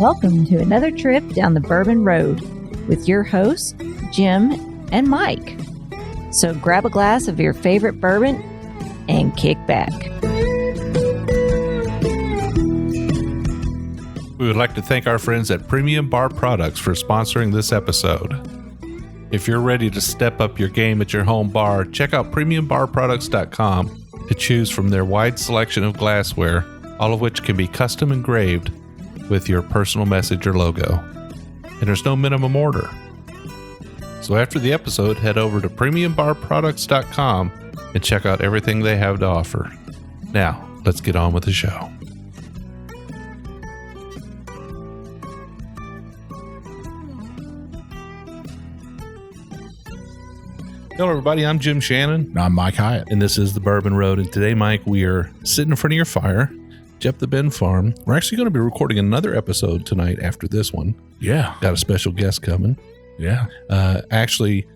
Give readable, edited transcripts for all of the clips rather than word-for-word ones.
Welcome to another trip down the Bourbon Road with your hosts, Jim and Mike. So grab a glass of your favorite bourbon and kick back. We would like to thank our friends at Premium Bar Products for sponsoring this episode. If you're ready to step up your game at your home bar, check out PremiumBarProducts.com to choose from their wide selection of glassware, all of which can be custom engraved with your personal message or logo. And there's no minimum order. So after the episode, head over to PremiumBarProducts.com and check out everything they have to offer. Now, let's get on with the show. Hello, everybody. I'm Jim Shannon. I'm Mike Hyatt. And this is the Bourbon Road. And today, Mike, we are sitting in front of your fire, Jeff the Ben Farm. We're actually going to be recording another episode tonight after this one. Yeah. Got a special guest coming. Yeah. Actually,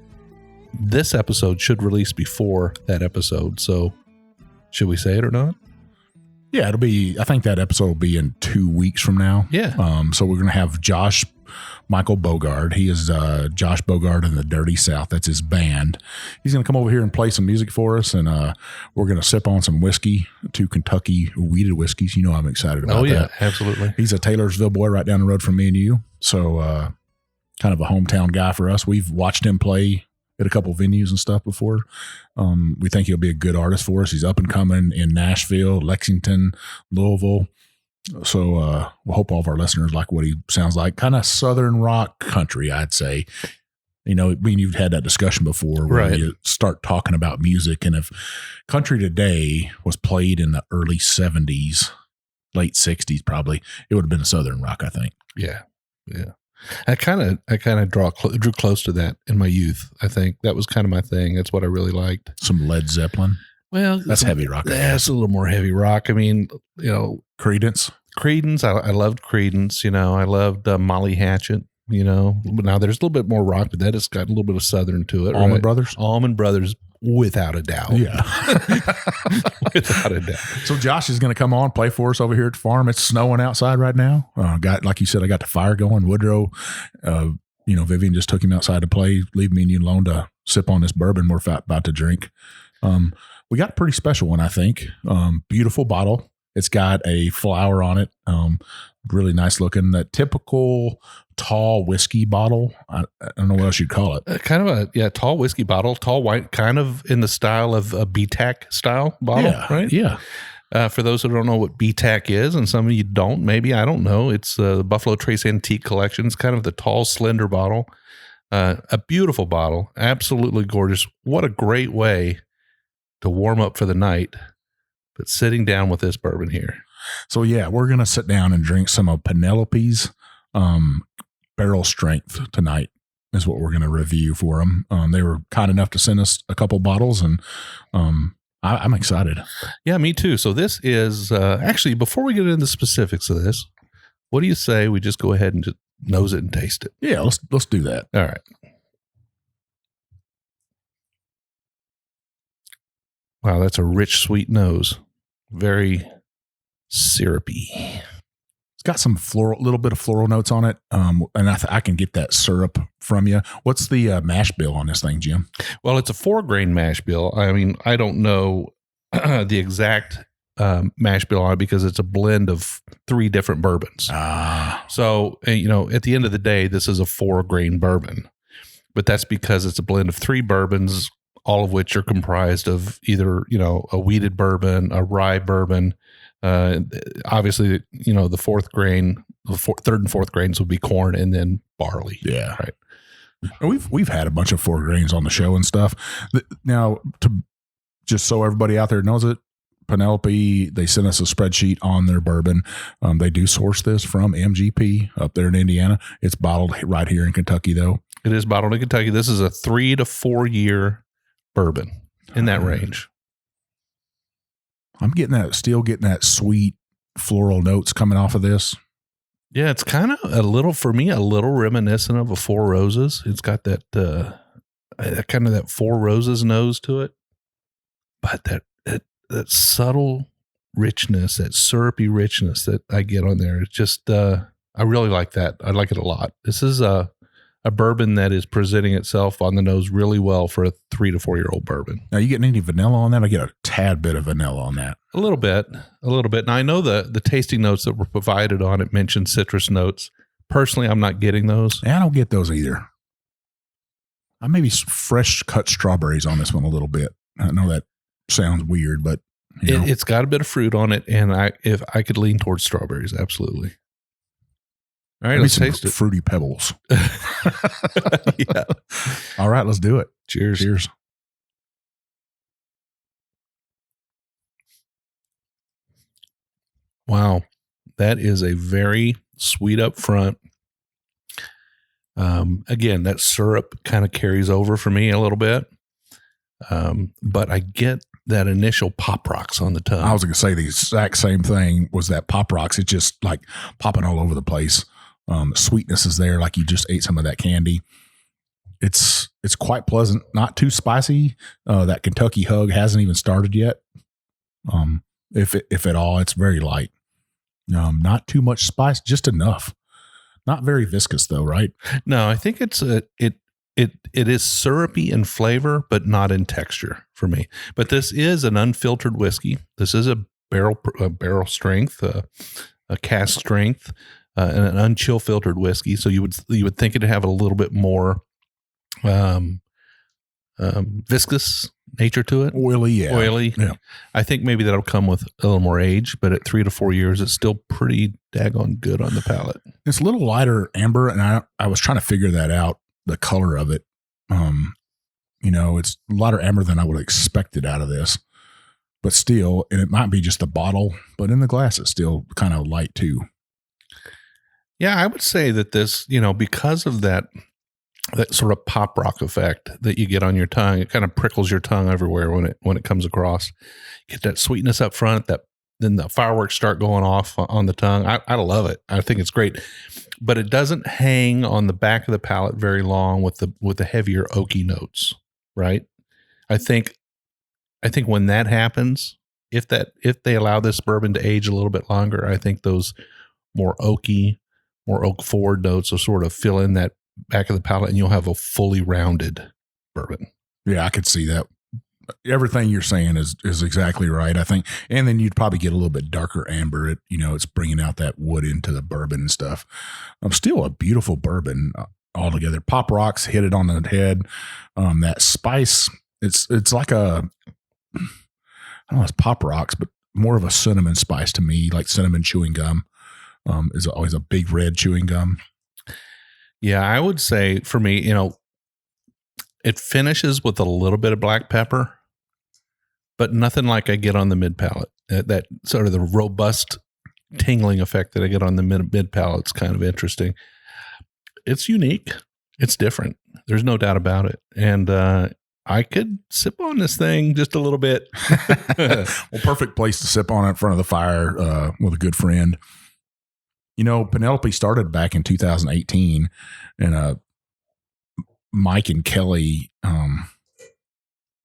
this episode should release before that episode. So should we say it or not? Yeah, I think that episode will be in 2 weeks from now. Yeah. So we're going to have Josh Michael Bogard. He is Josh Bogard in the Dirty South. That's his band. He's going to come over here and play some music for us, and we're going to sip on some whiskey, 2 Kentucky weeded whiskeys. You know I'm excited about that. Oh, yeah, absolutely. He's a Taylorsville boy right down the road from me and you, so kind of a hometown guy for us. We've watched him play at a couple venues and stuff before. We think he'll be a good artist for us. He's up and coming in Nashville, Lexington, Louisville. So we hope all of our listeners like what he sounds like. Kind of Southern rock country, I'd say. You know, you've had that discussion before where right. You start talking about music. And if country today was played in the early 70s, late 60s probably, it would have been a Southern rock, I think. Yeah, yeah. I kind of drew close to that in my youth. I think that was kind of my thing. That's what I really liked. Some Led Zeppelin. Well, that's heavy rock. That's a little more heavy rock. I mean, you know, Creedence. I loved Creedence. You know, I loved Molly Hatchet. You know, but now there's a little bit more rock, but that has got a little bit of Southern to it. Allman Brothers. Allman Brothers, without a doubt. Yeah, without a doubt. So Josh is going to come on, play for us over here at the farm. It's snowing outside right now. Like you said, I got the fire going. Woodrow, Vivian just took him outside to play. Leave me and you alone to sip on this bourbon we're about to drink. We got a pretty special one, I think. Beautiful bottle. It's got a flower on it. Really nice looking. That typical tall whiskey bottle. I don't know what else you'd call it. Kind of a tall whiskey bottle, tall white, kind of in the style of a BTAC style bottle, right? Yeah. For those who don't know what BTAC is, and some of you don't, maybe, I don't know. It's the Buffalo Trace Antique Collection. It's kind of the tall, slender bottle. A beautiful bottle. Absolutely gorgeous. What a great way to warm up for the night, but sitting down with this bourbon here. So yeah, we're going to sit down and drink some of Penelope's barrel strength tonight is what we're going to review for them. They were kind enough to send us a couple bottles, and I'm excited. Yeah, me too. So this is actually, before we get into the specifics of this, what do you say we just go ahead and just nose it and taste it? Yeah, let's do that. All right. Wow, that's a rich, sweet nose. Very syrupy. It's got some little bit of floral notes on it, and I can get that syrup from you. What's the mash bill on this thing, Jim? Well, it's a 4-grain mash bill. I mean, I don't know the exact mash bill on it because it's a blend of 3 different bourbons. So, at the end of the day, this is a 4-grain bourbon, but that's because it's a blend of 3 bourbons, all of which are comprised of either, a wheated bourbon, a rye bourbon. Obviously, the 4th grain, the 3rd and 4th grains would be corn and then barley. Yeah. Right. We've had a bunch of 4 grains on the show and stuff. Now, just so everybody out there knows it, Penelope, they sent us a spreadsheet on their bourbon. They do source this from MGP up there in Indiana. It's bottled right here in Kentucky, though. It is bottled in Kentucky. This is a 3 to 4 year bourbon in that range. I'm still getting that sweet floral notes coming off of this. Yeah, it's kind of a little reminiscent of a Four Roses. It's got that kind of that Four Roses nose to it, but that subtle richness, that syrupy richness that I get on there, it's just I really like that. I like it a lot. This is a bourbon that is presenting itself on the nose really well for a 3 to 4 year old bourbon. Now, you getting any vanilla on that? I get a tad bit of vanilla on that. A little bit. Now, I know the tasting notes that were provided on it mentioned citrus notes. Personally, I'm not getting those. I don't get those either. I maybe fresh cut strawberries on this one a little bit. I know that sounds weird, but it's got a bit of fruit on it, and if I could lean towards strawberries, absolutely. All right, let's taste it. Fruity Pebbles. Yeah. All right, let's do it. Cheers. Cheers. Wow. That is a very sweet up front. Again, that syrup kind of carries over for me a little bit. But I get that initial pop rocks on the tongue. I was going to say the exact same thing was that pop rocks. It's just like popping all over the place. The sweetness is there, like you just ate some of that candy. It's quite pleasant, not too spicy. That Kentucky hug hasn't even started yet. If at all, it's very light. Not too much spice, just enough. Not very viscous though, right? No, I think it is syrupy in flavor, but not in texture for me. But this is an unfiltered whiskey. This is a barrel strength, a cask strength, and an unchill filtered whiskey. So you would think it'd have a little bit more viscous nature to it. Oily. Yeah. I think maybe that'll come with a little more age, but at 3 to 4 years, it's still pretty daggone good on the palate. It's a little lighter amber, and I was trying to figure that out, the color of it. It's lighter amber than I would have expected out of this, but still, and it might be just the bottle, but in the glass, it's still kind of light too. Yeah, I would say that this, because of that sort of pop rock effect that you get on your tongue, it kind of prickles your tongue everywhere when it comes across. You get that sweetness up front, then the fireworks start going off on the tongue. I love it. I think it's great, but it doesn't hang on the back of the palate very long with the heavier oaky notes, right? I think when that happens, if they allow this bourbon to age a little bit longer, I think those more oak forward notes will sort of fill in that back of the palate, and you'll have a fully rounded bourbon. Yeah, I could see that. Everything you're saying is exactly right, I think. And then you'd probably get a little bit darker amber. It's bringing out that wood into the bourbon and stuff. Still a beautiful bourbon altogether. Pop rocks hit it on the head. That spice, it's like I don't know, it's pop rocks, but more of a cinnamon spice to me, like cinnamon chewing gum. Is always a big red chewing gum. Yeah, I would say for me, it finishes with a little bit of black pepper, but nothing like I get on the mid palate. That sort of the robust tingling effect that I get on the mid palate is kind of interesting. It's unique. It's different. There's no doubt about it. And I could sip on this thing just a little bit. Well, perfect place to sip on it in front of the fire with a good friend. Penelope started back in 2018, and Mike and Kelly,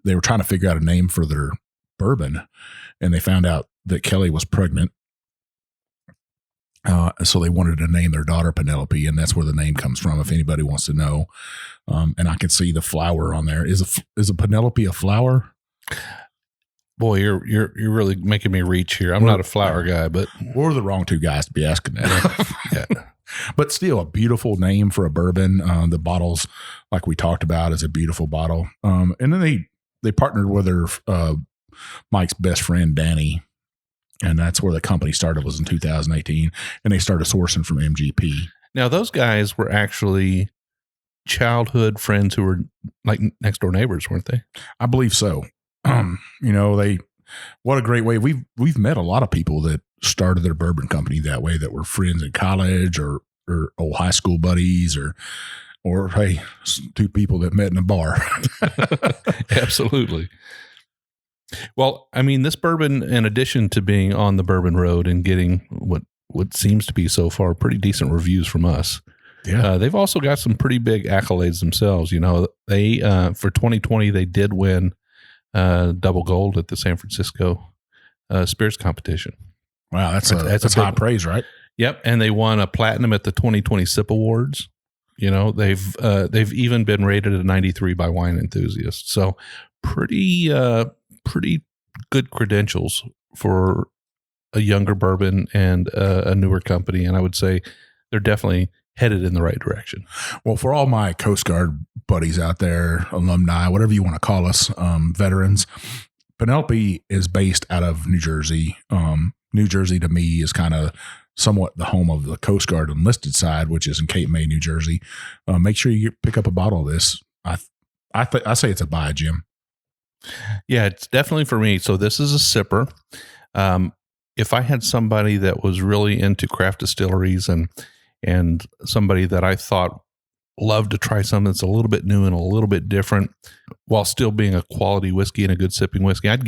they were trying to figure out a name for their bourbon, and they found out that Kelly was pregnant. So they wanted to name their daughter Penelope, and that's where the name comes from, if anybody wants to know. And I can see the flower on there. Is a Penelope a flower? Boy, you're really making me reach here. I'm not a flower guy, but we're the wrong two guys to be asking that. Yeah. But still a beautiful name for a bourbon. The bottles, like we talked about, is a beautiful bottle. And then they partnered with Mike's best friend, Danny. And that's where the company started, was in 2018. And they started sourcing from MGP. Now, those guys were actually childhood friends who were like next door neighbors, weren't they? I believe so. What a great way. We've met a lot of people that started their bourbon company that way, that were friends in college or old high school buddies or hey, two people that met in a bar. Absolutely. Well, I mean, this bourbon, in addition to being on the Bourbon Road and getting what seems to be so far pretty decent reviews from us, they've also got some pretty big accolades themselves. They for 2020 they did win double gold at the San Francisco Spirits competition. Wow, that's high praise, right? Yep, and they won a platinum at the 2020 SIP Awards. You know, they've even been rated a 93 by wine enthusiasts. So pretty good credentials for a younger bourbon and a newer company. And I would say they're definitely headed in the right direction. Well, for all my Coast Guard buddies out there, alumni, whatever you want to call us, veterans, Penelope is based out of New Jersey. New Jersey to me is kind of somewhat the home of the Coast Guard enlisted side, which is in Cape May, New Jersey. Make sure you pick up a bottle of this. I say it's a buy, Jim. Yeah, it's definitely for me. So this is a sipper. If I had somebody that was really into craft distilleries and somebody that I thought loved to try something that's a little bit new and a little bit different while still being a quality whiskey and a good sipping whiskey, I'd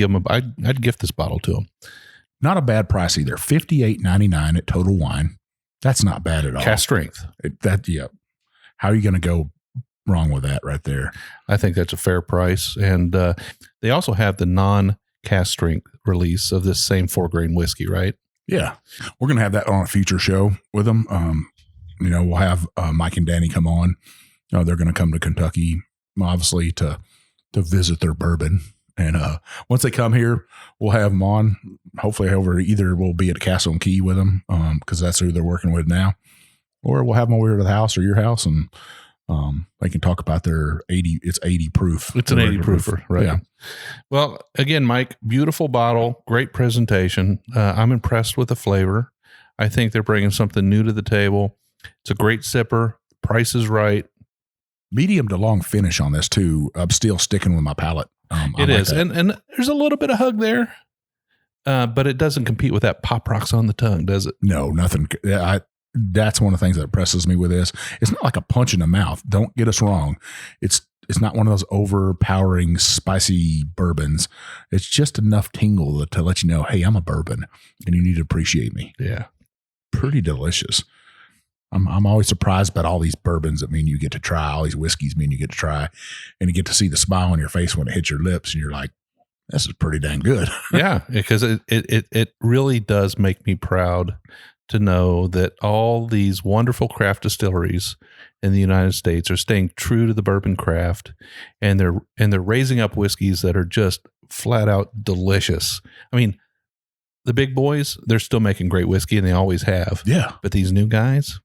gift this bottle to them. Not a bad price either. $58.99 at Total Wine. That's not bad at all. Cask strength. How are you going to go wrong with that right there? I think that's a fair price. And they also have the non-cask strength release of this same 4-grain whiskey, right? Yeah. We're going to have that on a future show with them. We'll have Mike and Danny come on. They're going to come to Kentucky, obviously, to visit their bourbon. And once they come here, we'll have them on. Hopefully, either we'll be at Castle and Key with them because that's who they're working with now, or we'll have them over here to the house or your house, and they can talk about their 80. It's 80 proof. It's an 80 proofer, right? Yeah. Well, again, Mike, beautiful bottle, great presentation. I'm impressed with the flavor. I think they're bringing something new to the table. It's a great sipper. Price is right. Medium to long finish on this too. I'm still sticking with my palate. It is. And there's a little bit of hug there, but it doesn't compete with that pop rocks on the tongue, does it? No, nothing. That's one of the things that impresses me with this. It's not like a punch in the mouth. Don't get us wrong. It's not one of those overpowering, spicy bourbons. It's just enough tingle to let you know, hey, I'm a bourbon and you need to appreciate me. Yeah. Pretty delicious. I'm always surprised about all these bourbons that mean you get to try, all these whiskeys mean you get to try, and you get to see the smile on your face when it hits your lips, and you're like, this is pretty dang good. Yeah, because it really does make me proud to know that all these wonderful craft distilleries in the United States are staying true to the bourbon craft, and they're raising up whiskeys that are just flat out delicious. I mean, the big boys, they're still making great whiskey, and they always have. Yeah. But these new guys,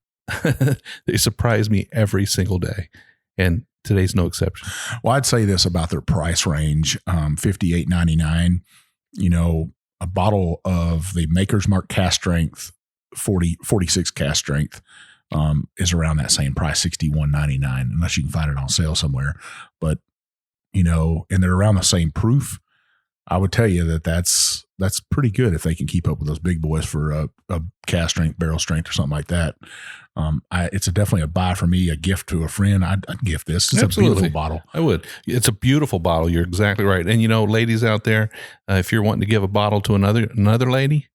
they surprise me every single day, and today's no exception. Well, I'd say this about their price range: $58.99. A bottle of the Maker's Mark cask strength, 46 cask strength, is around that same price, $61.99, unless you can find it on sale somewhere. But and they're around the same proof. I would tell you that's pretty good if they can keep up with those big boys for a cask strength, barrel strength, or something like that. It's definitely a buy for me, a gift to a friend. I'd gift this. It's Absolutely. a beautiful bottle. I would. It's a beautiful bottle. You're exactly right. And ladies out there, if you're wanting to give a bottle to another lady,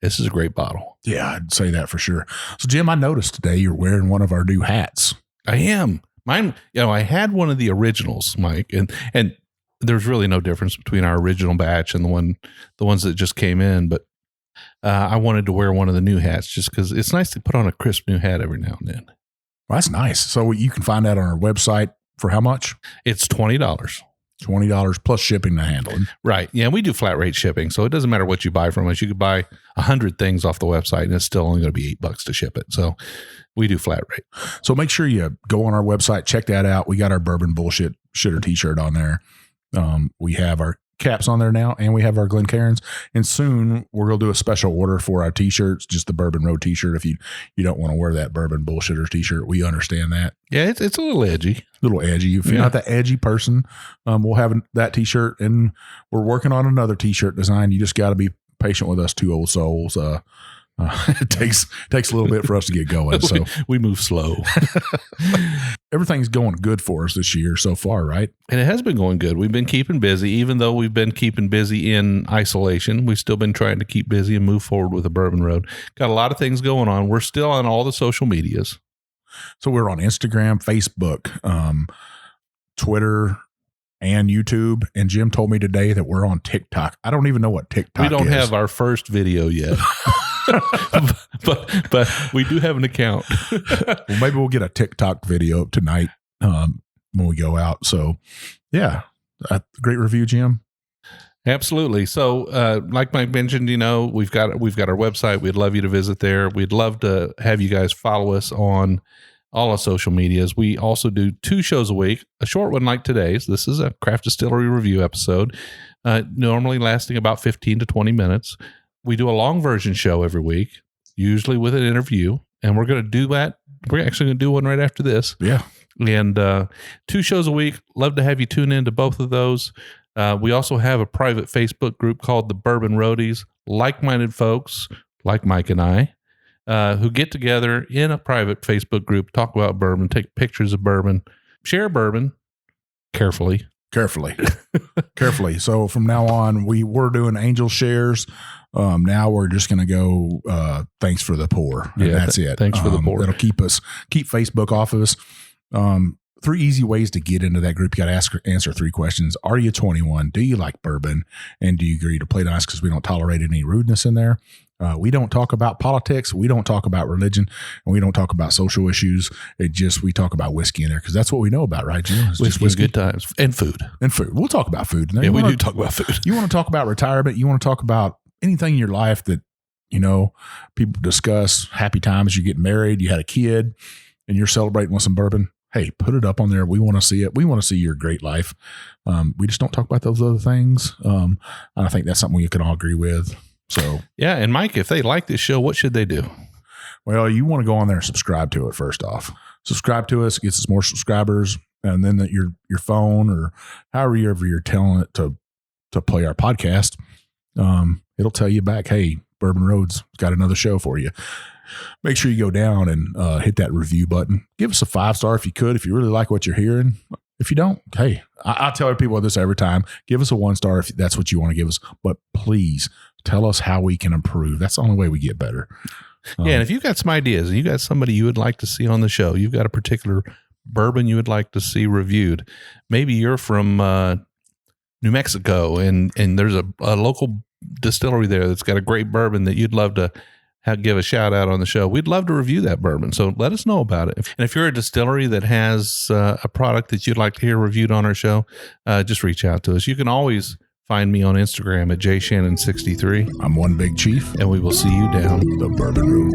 this is a great bottle. Yeah, I'd say that for sure. So, Jim, I noticed today you're wearing one of our new hats. I am. Mine. I had one of the originals, Mike, and there's really no difference between our original batch and the ones that just came in. But I wanted to wear one of the new hats just because it's nice to put on a crisp new hat every now and then. Well, that's nice. So you can find that on our website for how much? It's $20. $20 plus shipping and handling. Right. Yeah, we do flat rate shipping, so it doesn't matter what you buy from us. You could buy 100 things off the website, and it's still only going to be $8 to ship it. So we do flat rate. So make sure you go on our website, check that out. We got our Bourbon Bullshit Shitter t-shirt on there. We have our caps on there now, and we have our Glencairns, and soon we're going to do a special order for our t-shirts, just the Bourbon Road t-shirt. If you don't want to wear that Bourbon Bullshitters t-shirt, we understand that. Yeah, it's a little edgy. If you're not that edgy person, we'll have that t-shirt, and we're working on another t-shirt design. You just got to be patient with us two old souls. It takes a little bit for us to get going. So we move slow. Everything's going good for us this year so far, right? And it has been going good. We've been keeping busy. Even though we've been keeping busy in isolation, we've still been trying to keep busy and move forward with the Bourbon Road. Got a lot of things going on. We're still on all the social medias. So we're on Instagram, Facebook, Twitter, and YouTube. And Jim told me today that we're on TikTok. I don't even know what TikTok is. We don't have our first video yet. but we do have an account. Well, maybe we'll get a TikTok video tonight when we go out. So, yeah, great review, Jim. Absolutely. So, like Mike mentioned, we've got our website. We'd love you to visit there. We'd love to have you guys follow us on all our social medias. We also do 2 shows a week, a short one like today's. This is a Craft Distillery review episode, normally lasting about 15 to 20 minutes. We do a long version show every week, usually with an interview, and we're going to do that. We're actually going to do one right after this. Yeah. And 2 shows a week. Love to have you tune into both of those. We also have a private Facebook group called the Bourbon Roadies, like-minded folks like Mike and I, who get together in a private Facebook group, talk about bourbon, take pictures of bourbon, share bourbon carefully. Carefully. So from now on, we were doing angel shares. Now we're just going to go, thanks for the pour. And that's it. Thanks for the pour. That'll keep Facebook off of us. 3 easy ways to get into that group. You got to answer 3 questions. Are you 21? Do you like bourbon? And do you agree to play nice? Because we don't tolerate any rudeness in there. We don't talk about politics. We don't talk about religion. And we don't talk about social issues. We talk about whiskey in there because that's what we know about, right, Jim? It's whiskey, just good times. And food. We'll talk about food in there. Yeah, we do talk about food. You want to talk about retirement. You want to talk about anything in your life that, people discuss. Happy times. You get married. You had a kid and you're celebrating with some bourbon. Hey, put it up on there. We want to see it. We want to see your great life. We just don't talk about those other things. And I think that's something we can all agree with. So yeah. And Mike, if they like this show, what should they do? Well, you want to go on there and subscribe to it first off. Subscribe to us, gets us more subscribers, and then your phone or however you're telling it to play our podcast, it'll tell you back, hey, Bourbon Road's got another show for you. Make sure you go down and hit that review button. Give us a 5-star if you could, if you really like what you're hearing. If you don't, hey, I tell people this every time. Give us a 1-star if that's what you want to give us. But please tell us how we can improve. That's the only way we get better. Yeah, and if you've got some ideas and you got somebody you would like to see on the show, you've got a particular bourbon you would like to see reviewed. Maybe you're from New Mexico and there's a local distillery there that's got a great bourbon that you'd love to give a shout out on the show. We'd love to review that bourbon. So let us know about it. And if you're a distillery that has a product that you'd like to hear reviewed on our show, just reach out to us. You can always find me on Instagram at jshannon63. I'm One Big Chief. And we will see you down the Bourbon Road.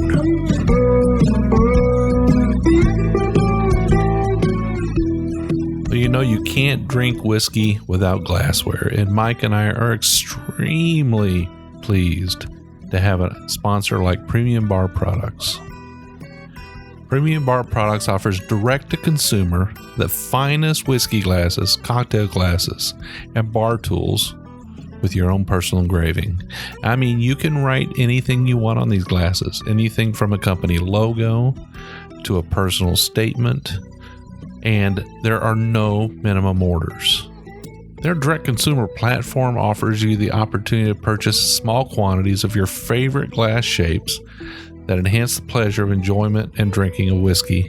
Well, you can't drink whiskey without glassware. And Mike and I are extremely pleased to have a sponsor like Premium Bar Products. Premium Bar Products offers direct-to-consumer the finest whiskey glasses, cocktail glasses, and bar tools with your own personal engraving. I mean, you can write anything you want on these glasses, anything from a company logo to a personal statement, and there are no minimum orders. Their direct consumer platform offers you the opportunity to purchase small quantities of your favorite glass shapes that enhance the pleasure of enjoyment and drinking of whiskey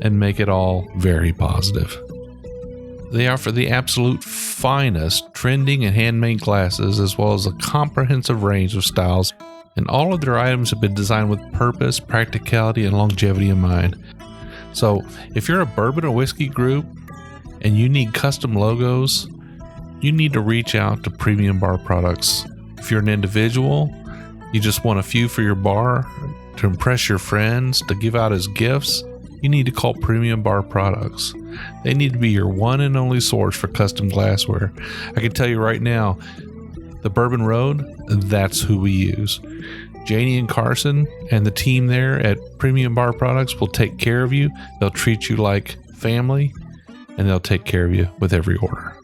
and make it all very positive. They offer the absolute finest trending and handmade glasses as well as a comprehensive range of styles, and all of their items have been designed with purpose, practicality, and longevity in mind. So if you're a bourbon or whiskey group and you need custom logos, you need to reach out to Premium Bar Products. If you're an individual, you just want a few for your bar, to impress your friends, to give out as gifts, you need to call Premium Bar Products. They need to be your one and only source for custom glassware. I can tell you right now, the Bourbon Road, that's who we use. Janie and Carson and the team there at Premium Bar Products will take care of you. They'll treat you like family, and they'll take care of you with every order.